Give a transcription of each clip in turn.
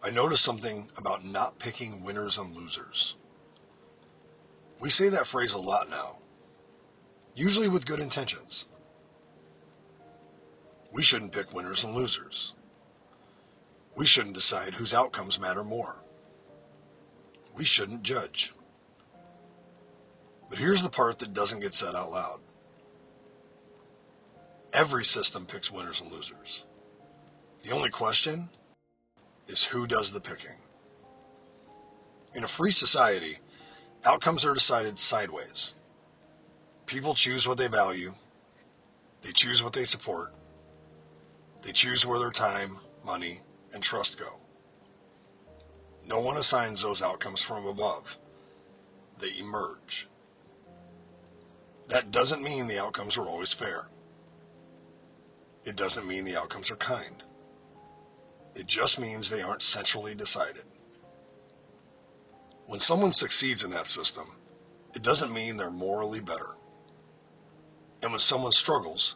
I noticed something about not picking winners and losers. We say that phrase a lot now, usually with good intentions. We shouldn't pick winners and losers. We shouldn't decide whose outcomes matter more. We shouldn't judge. But here's the part that doesn't get said out loud. Every system picks winners and losers. The only question is who does the picking. In a free society, outcomes are decided sideways. People choose what they value. They choose what they support. They choose where their time, money, and trust go. No one assigns those outcomes from above. They emerge. That doesn't mean the outcomes are always fair. It doesn't mean the outcomes are kind. It just means they aren't centrally decided. When someone succeeds in that system, it doesn't mean they're morally better. And when someone struggles,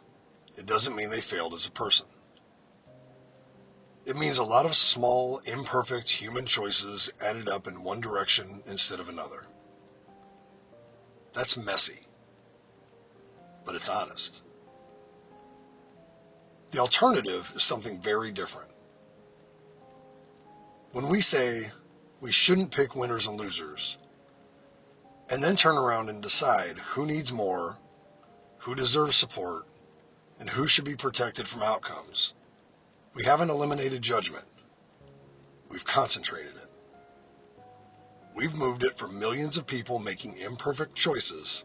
it doesn't mean they failed as a person. It means a lot of small, imperfect human choices added up in one direction instead of another. That's messy, but it's honest. The alternative is something very different. When we say we shouldn't pick winners and losers, and then turn around and decide who needs more, who deserves support, and who should be protected from outcomes, we haven't eliminated judgment. We've concentrated it. We've moved it from millions of people making imperfect choices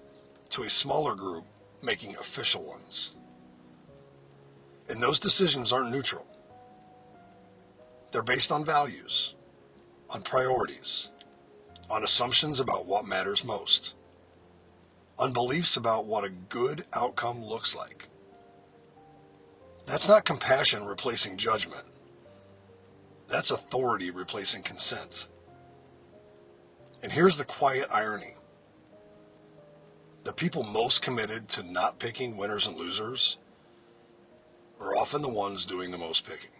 to a smaller group making official ones. And those decisions aren't neutral. They're based on values, on priorities, on assumptions about what matters most, on beliefs about what a good outcome looks like. That's not compassion replacing judgment. That's authority replacing consent. And here's the quiet irony. The people most committed to not picking winners and losers are often the ones doing the most picking.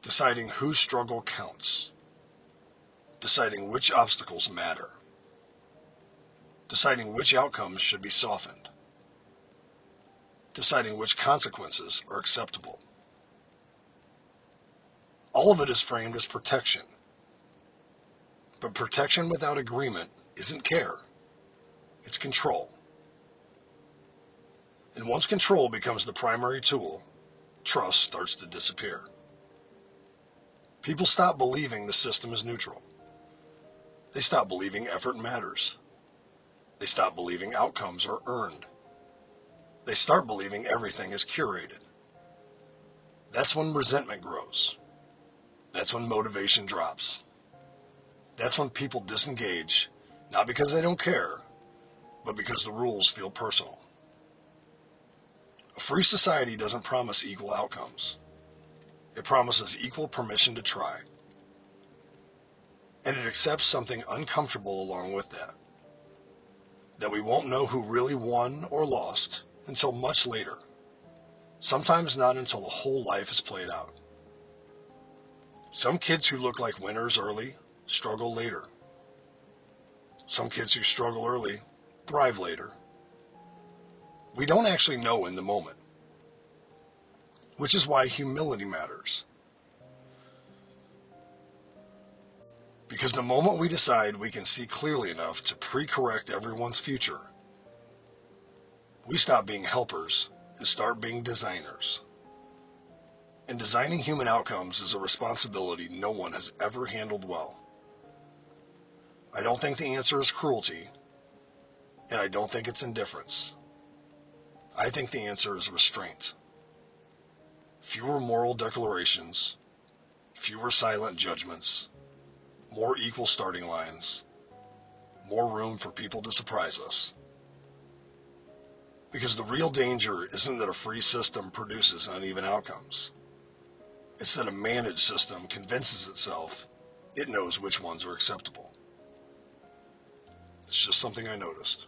Deciding whose struggle counts. Deciding which obstacles matter. Deciding which outcomes should be softened. Deciding which consequences are acceptable. All of it is framed as protection. But protection without agreement isn't care. It's control. And once control becomes the primary tool, trust starts to disappear. People stop believing the system is neutral. They stop believing effort matters. They stop believing outcomes are earned. They start believing everything is curated. That's when resentment grows. That's when motivation drops. That's when people disengage, not because they don't care, but because the rules feel personal. A free society doesn't promise equal outcomes. It promises equal permission to try. And it accepts something uncomfortable along with that. That we won't know who really won or lost until much later. Sometimes not until the whole life is played out. Some kids who look like winners early struggle later. Some kids who struggle early thrive later. We don't actually know in the moment, which is why humility matters. Because the moment we decide we can see clearly enough to pre-correct everyone's future, we stop being helpers and start being designers. And designing human outcomes is a responsibility no one has ever handled well. I don't think the answer is cruelty, and I don't think it's indifference. I think the answer is restraint. Fewer moral declarations, fewer silent judgments, more equal starting lines, more room for people to surprise us. Because the real danger isn't that a free system produces uneven outcomes. It's that a managed system convinces itself it knows which ones are acceptable. It's just something I noticed.